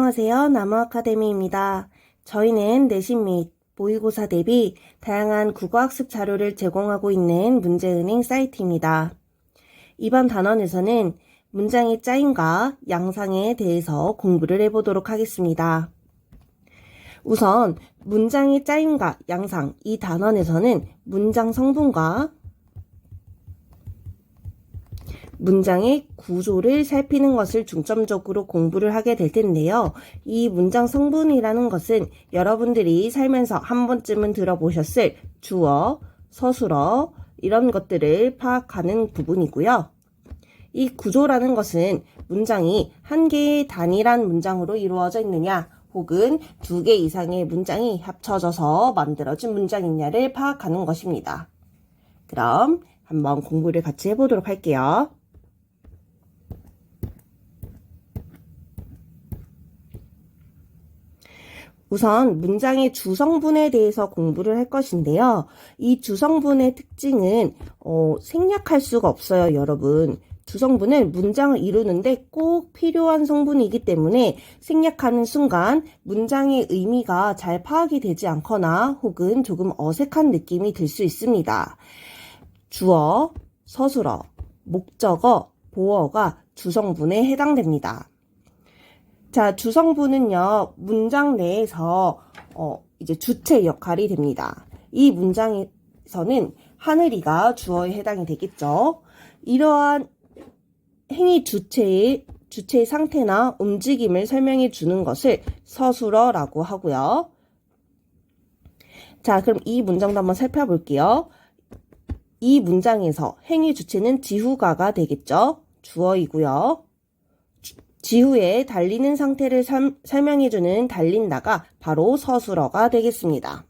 안녕하세요. 나무아카데미입니다. 저희는 내신 및 모의고사 대비 다양한 국어학습 자료를 제공하고 있는 문제은행 사이트입니다. 이번 단원에서는 문장의 짜임과 양상에 대해서 공부를 해보도록 하겠습니다. 우선 문장의 짜임과 양상, 이 단원에서는 문장 성분과 문장의 구조를 살피는 것을 중점적으로 공부를 하게 될 텐데요. 이 문장 성분이라는 것은 여러분들이 살면서 한 번쯤은 들어보셨을 주어, 서술어 이런 것들을 파악하는 부분이고요. 이 구조라는 것은 문장이 한 개의 단일한 문장으로 이루어져 있느냐 혹은 두 개 이상의 문장이 합쳐져서 만들어진 문장이냐를 파악하는 것입니다. 그럼 한번 공부를 같이 해보도록 할게요. 우선 문장의 주성분에 대해서 공부를 할 것인데요. 이 주성분의 특징은 생략할 수가 없어요, 여러분. 주성분은 문장을 이루는데 꼭 필요한 성분이기 때문에 생략하는 순간 문장의 의미가 잘 파악이 되지 않거나 혹은 조금 어색한 느낌이 들 수 있습니다. 주어, 서술어, 목적어, 보어가 주성분에 해당됩니다. 자, 주성분은요, 문장 내에서, 이제 주체 역할이 됩니다. 이 문장에서는 하늘이가 주어에 해당이 되겠죠. 이러한 행위 주체의 상태나 움직임을 설명해 주는 것을 서술어라고 하고요. 자, 그럼 이 문장도 한번 살펴볼게요. 이 문장에서 행위 주체는 지후가가 되겠죠. 주어이고요. 지후에 달리는 상태를 설명해주는 달린다가 바로 서술어가 되겠습니다.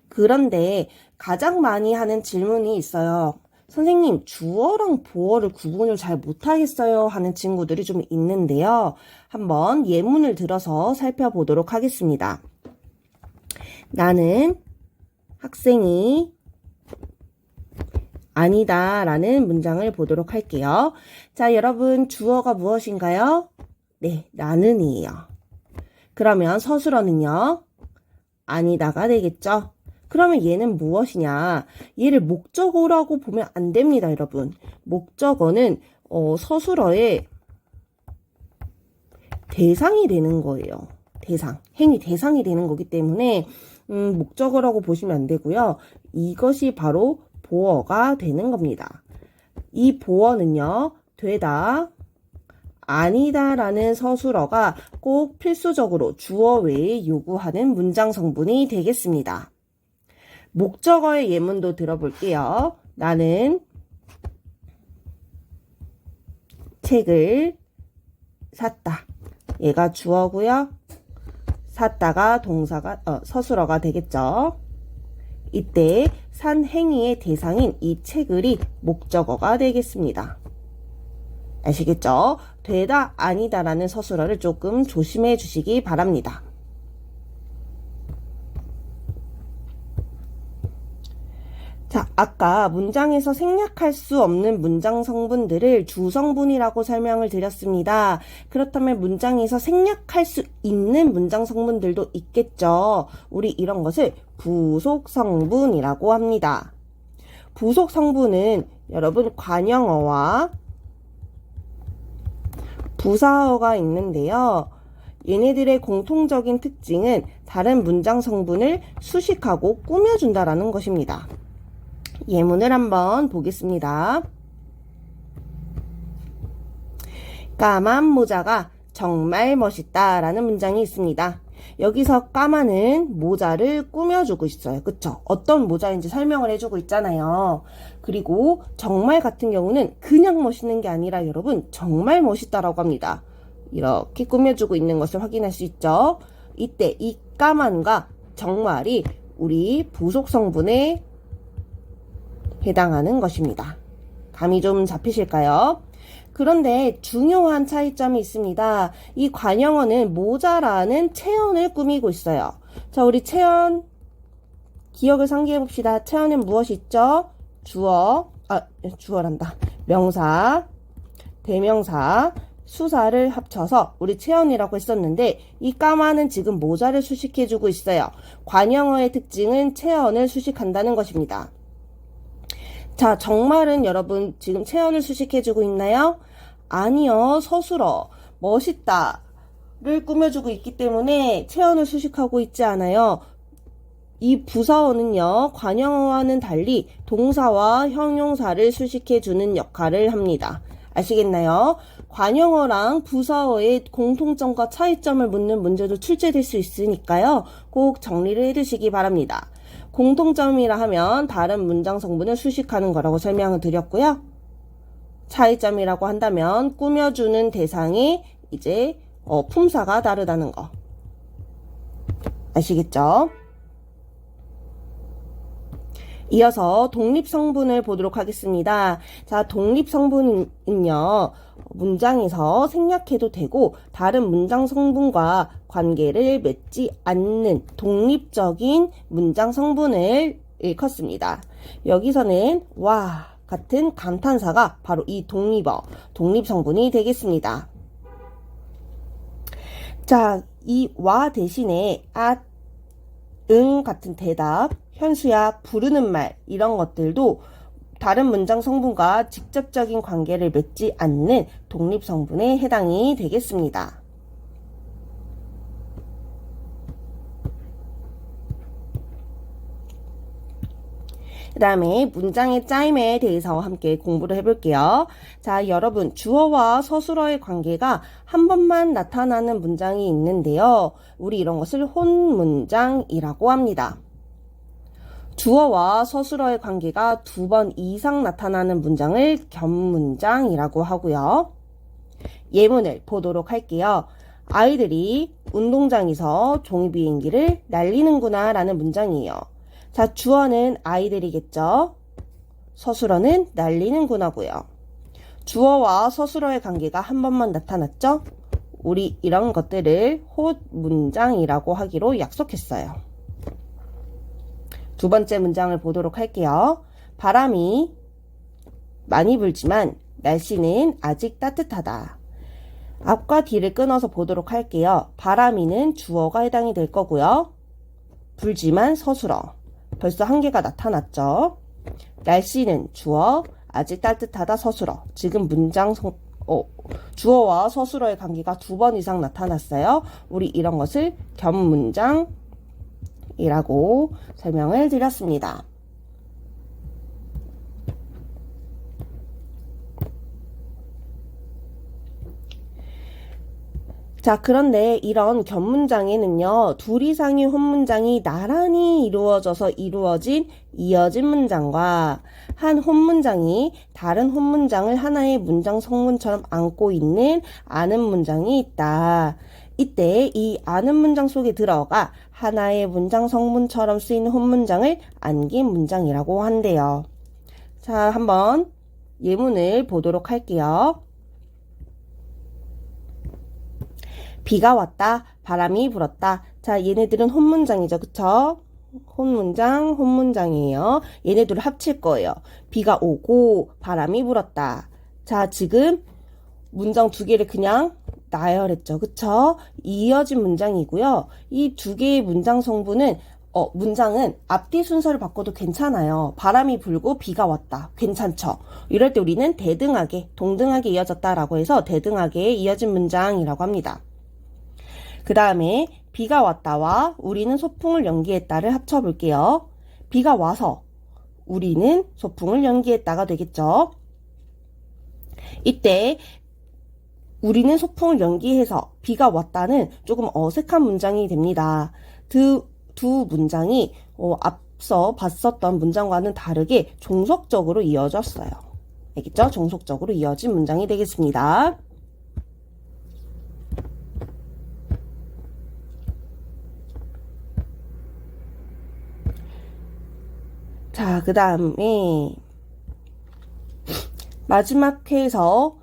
그런데 가장 많이 하는 질문이 있어요. 선생님, 주어랑 보어를 구분을 잘 못하겠어요 하는 친구들이 좀 있는데요. 한번 예문을 들어서 살펴보도록 하겠습니다. 나는 학생이 아니다 라는 문장을 보도록 할게요. 자, 여러분 주어가 무엇인가요? 네, 나는이에요. 그러면 서술어는요? 아니다가 되겠죠? 그러면 얘는 무엇이냐? 얘를 목적어라고 보면 안 됩니다, 여러분. 목적어는 서술어의 대상이 되는 거예요. 행위 대상이 되는 거기 때문에 목적어라고 보시면 안 되고요. 이것이 바로 보어가 되는 겁니다. 이 보어는요, 되다, 아니다 라는 서술어가 꼭 필수적으로 주어 외에 요구하는 문장 성분이 되겠습니다. 목적어의 예문도 들어볼게요. 나는 책을 샀다. 얘가 주어고요. 샀다가 서술어가 되겠죠. 이때 산 행위의 대상인 이 책을이 목적어가 되겠습니다. 아시겠죠? 되다, 아니다 라는 서술어를 조금 조심해 주시기 바랍니다. 자, 아까 문장에서 생략할 수 없는 문장 성분들을 주성분이라고 설명을 드렸습니다. 그렇다면 문장에서 생략할 수 있는 문장 성분들도 있겠죠. 우리 이런 것을 부속 성분이라고 합니다. 부속 성분은 여러분 관형어와 부사어가 있는데요. 얘네들의 공통적인 특징은 다른 문장 성분을 수식하고 꾸며준다라는 것입니다. 예문을 한번 보겠습니다. 까만 모자가 정말 멋있다 라는 문장이 있습니다. 여기서 까만은 모자를 꾸며주고 있어요. 그쵸? 어떤 모자인지 설명을 해주고 있잖아요. 그리고 정말 같은 경우는 그냥 멋있는 게 아니라 여러분 정말 멋있다라고 합니다. 이렇게 꾸며주고 있는 것을 확인할 수 있죠. 이때 이 까만과 정말이 우리 부속 성분에 해당하는 것입니다. 감이 좀 잡히실까요? 그런데 중요한 차이점이 있습니다. 이 관형어는 모자라는 체언을 꾸미고 있어요. 자, 우리 체언 기억을 상기해 봅시다. 체언은 무엇이 있죠? 주어란다. 명사, 대명사, 수사를 합쳐서 우리 체언이라고 했었는데 이 까마는 지금 모자를 수식해주고 있어요. 관형어의 특징은 체언을 수식한다는 것입니다. 자, 정말은 여러분 지금 체언을 수식해주고 있나요? 아니요. 서술어, 멋있다를 꾸며주고 있기 때문에 체언을 수식하고 있지 않아요. 이 부사어는요, 관형어와는 달리 동사와 형용사를 수식해주는 역할을 합니다. 아시겠나요? 관형어랑 부사어의 공통점과 차이점을 묻는 문제도 출제될 수 있으니까요. 꼭 정리를 해두시기 바랍니다. 공통점이라 하면 다른 문장 성분을 수식하는 거라고 설명을 드렸고요. 차이점이라고 한다면 꾸며주는 대상이 이제 품사가 다르다는 거. 아시겠죠? 이어서 독립성분을 보도록 하겠습니다. 자, 독립성분은요, 문장에서 생략해도 되고 다른 문장 성분과 관계를 맺지 않는 독립적인 문장 성분을 일컫습니다. 여기서는 와 같은 감탄사가 바로 이 독립성분이 되겠습니다. 자, 이 와 대신에 응 같은 대답, 현수야, 부르는 말 이런 것들도 다른 문장 성분과 직접적인 관계를 맺지 않는 독립성분에 해당이 되겠습니다. 그 다음에 문장의 짜임에 대해서 함께 공부를 해볼게요. 자, 여러분 주어와 서술어의 관계가 한 번만 나타나는 문장이 있는데요. 우리 이런 것을 혼문장이라고 합니다. 주어와 서술어의 관계가 2번 이상 나타나는 문장을 견문장이라고 하고요. 예문을 보도록 할게요. 아이들이 운동장에서 종이비행기를 날리는구나 라는 문장이에요. 자, 주어는 아이들이겠죠. 서술어는 날리는구나고요. 주어와 서술어의 관계가 한 번만 나타났죠. 우리 이런 것들을 혼문장이라고 하기로 약속했어요. 두 번째 문장을 보도록 할게요. 바람이 많이 불지만 날씨는 아직 따뜻하다. 앞과 뒤를 끊어서 보도록 할게요. 바람이는 주어가 해당이 될 거고요. 불지만 서술어. 벌써 한계가 나타났죠. 날씨는 주어, 아직 따뜻하다 서술어. 지금 주어와 서술어의 관계가 2번 이상 나타났어요. 우리 이런 것을 견문장이라고 설명을 드렸습니다. 자, 그런데 이런 견문장에는요, 2 이상의 혼문장이 나란히 이루어져서 이어진 문장과 한 혼문장이 다른 혼문장을 하나의 문장 성문처럼 안고 있는 아는 문장이 있다. 이때 이 아는 문장 속에 들어가 하나의 문장 성문처럼 쓰이는 혼문장을 안긴 문장이라고 한대요. 자, 한번 예문을 보도록 할게요. 비가 왔다. 바람이 불었다. 자, 얘네들은 혼문장이죠. 그쵸? 혼문장이에요. 얘네들을 합칠 거예요. 비가 오고 바람이 불었다. 자, 지금 문장 2개를 그냥 나열했죠. 그쵸? 이어진 문장이고요. 이 2개의 문장 성분은 문장은 앞뒤 순서를 바꿔도 괜찮아요. 바람이 불고 비가 왔다. 괜찮죠? 이럴 때 우리는 동등하게 이어졌다라고 해서 대등하게 이어진 문장이라고 합니다. 그 다음에 비가 왔다와 우리는 소풍을 연기했다를 합쳐볼게요. 비가 와서 우리는 소풍을 연기했다가 되겠죠. 이때 우리는 소풍을 연기해서 비가 왔다는 조금 어색한 문장이 됩니다. 두 문장이 앞서 봤었던 문장과는 다르게 종속적으로 이어졌어요. 알겠죠? 종속적으로 이어진 문장이 되겠습니다. 자, 그 다음에 마지막 회에서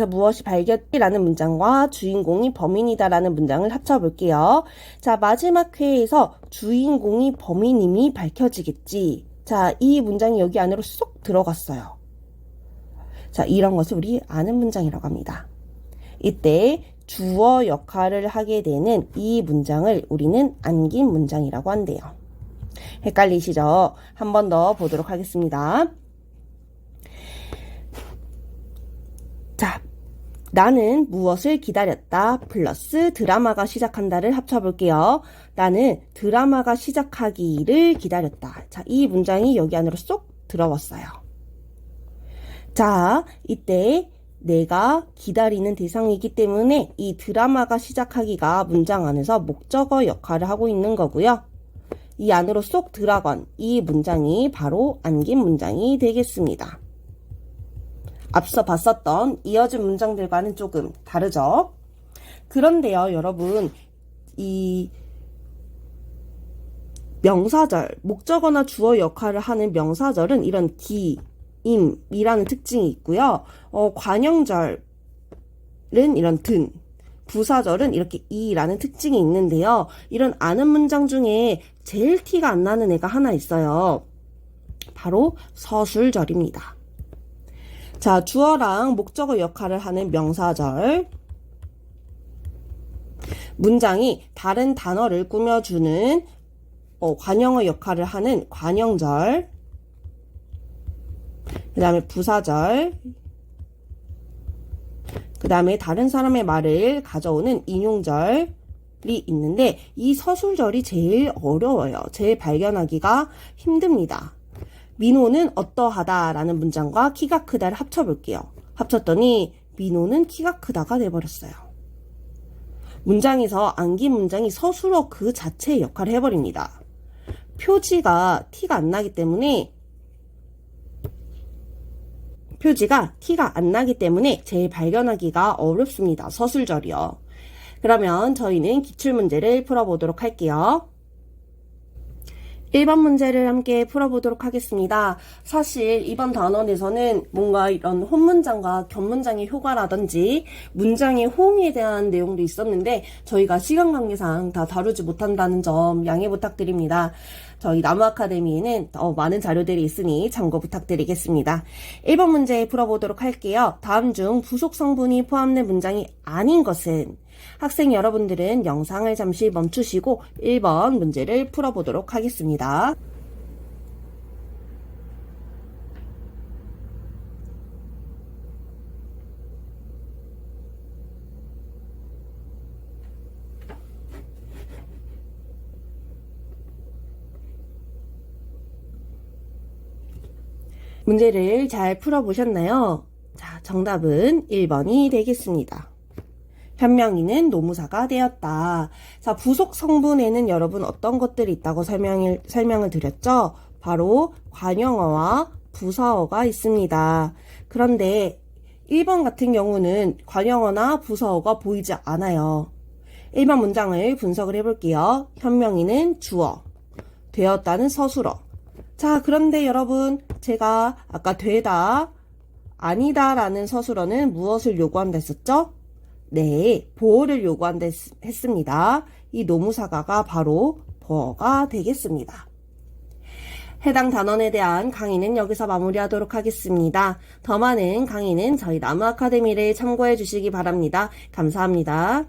무엇이 발견이라는 문장과 주인공이 범인이다라는 문장을 합쳐볼게요. 자, 마지막 회에서 주인공이 범인임이 밝혀지겠지. 자, 이 문장이 여기 안으로 쏙 들어갔어요. 자, 이런 것을 우리 아는 문장이라고 합니다. 이때 주어 역할을 하게 되는 이 문장을 우리는 안긴 문장이라고 한대요. 헷갈리시죠? 한 번 더 보도록 하겠습니다. 자, 나는 무엇을 기다렸다 플러스 드라마가 시작한다를 합쳐볼게요. 나는 드라마가 시작하기를 기다렸다. 자, 이 문장이 여기 안으로 쏙 들어왔어요. 자, 이때 내가 기다리는 대상이기 때문에 이 드라마가 시작하기가 문장 안에서 목적어 역할을 하고 있는 거고요. 이 안으로 쏙 들어간 이 문장이 바로 안긴 문장이 되겠습니다. 앞서 봤었던 이어진 문장들과는 조금 다르죠? 그런데요, 여러분, 이 명사절, 목적어나 주어 역할을 하는 명사절은 이런 임이라는 특징이 있고요. 관형절은 이런 든, 부사절은 이렇게 이라는 특징이 있는데요. 이런 아는 문장 중에 제일 티가 안 나는 애가 하나 있어요. 바로 서술절입니다. 자, 주어랑 목적어 역할을 하는 명사절. 문장이 다른 단어를 꾸며주는 관형어 역할을 하는 관형절. 그 다음에 부사절. 그 다음에 다른 사람의 말을 가져오는 인용절이 있는데 이 서술절이 제일 어려워요. 제일 발견하기가 힘듭니다. 민호는 어떠하다 라는 문장과 키가 크다를 합쳐볼게요. 합쳤더니 민호는 키가 크다가 돼버렸어요. 문장에서 안긴 문장이 서술어 그 자체의 역할을 해버립니다. 표지가 티가 안 나기 때문에 제일 발견하기가 어렵습니다. 서술절이요. 그러면 저희는 기출문제를 풀어보도록 할게요. 1번 문제를 함께 풀어보도록 하겠습니다. 사실 이번 단원에서는 뭔가 이런 혼문장과 겹문장의 효과라든지 문장의 호응에 대한 내용도 있었는데 저희가 시간 관계상 다 다루지 못한다는 점 양해 부탁드립니다. 저희 나무아카데미에는 더 많은 자료들이 있으니 참고 부탁드리겠습니다. 1번 문제 풀어보도록 할게요. 다음 중 부속 성분이 포함된 문장이 아닌 것은? 학생 여러분들은 영상을 잠시 멈추시고 1번 문제를 풀어보도록 하겠습니다. 문제를 잘 풀어보셨나요? 자, 정답은 1번이 되겠습니다. 현명이는 노무사가 되었다. 자, 부속 성분에는 여러분 어떤 것들이 있다고 설명을 드렸죠? 바로 관형어와 부사어가 있습니다. 그런데 1번 같은 경우는 관형어나 부사어가 보이지 않아요. 1번 문장을 분석을 해볼게요. 현명이는 주어, 되었다는 서술어. 자, 그런데 여러분, 제가 아까 되다, 아니다 라는 서술어는 무엇을 요구한다 했었죠? 네, 보어를 요구한다 했습니다. 이 노무사가가 바로 보어가 되겠습니다. 해당 단원에 대한 강의는 여기서 마무리하도록 하겠습니다. 더 많은 강의는 저희 나무아카데미를 참고해 주시기 바랍니다. 감사합니다.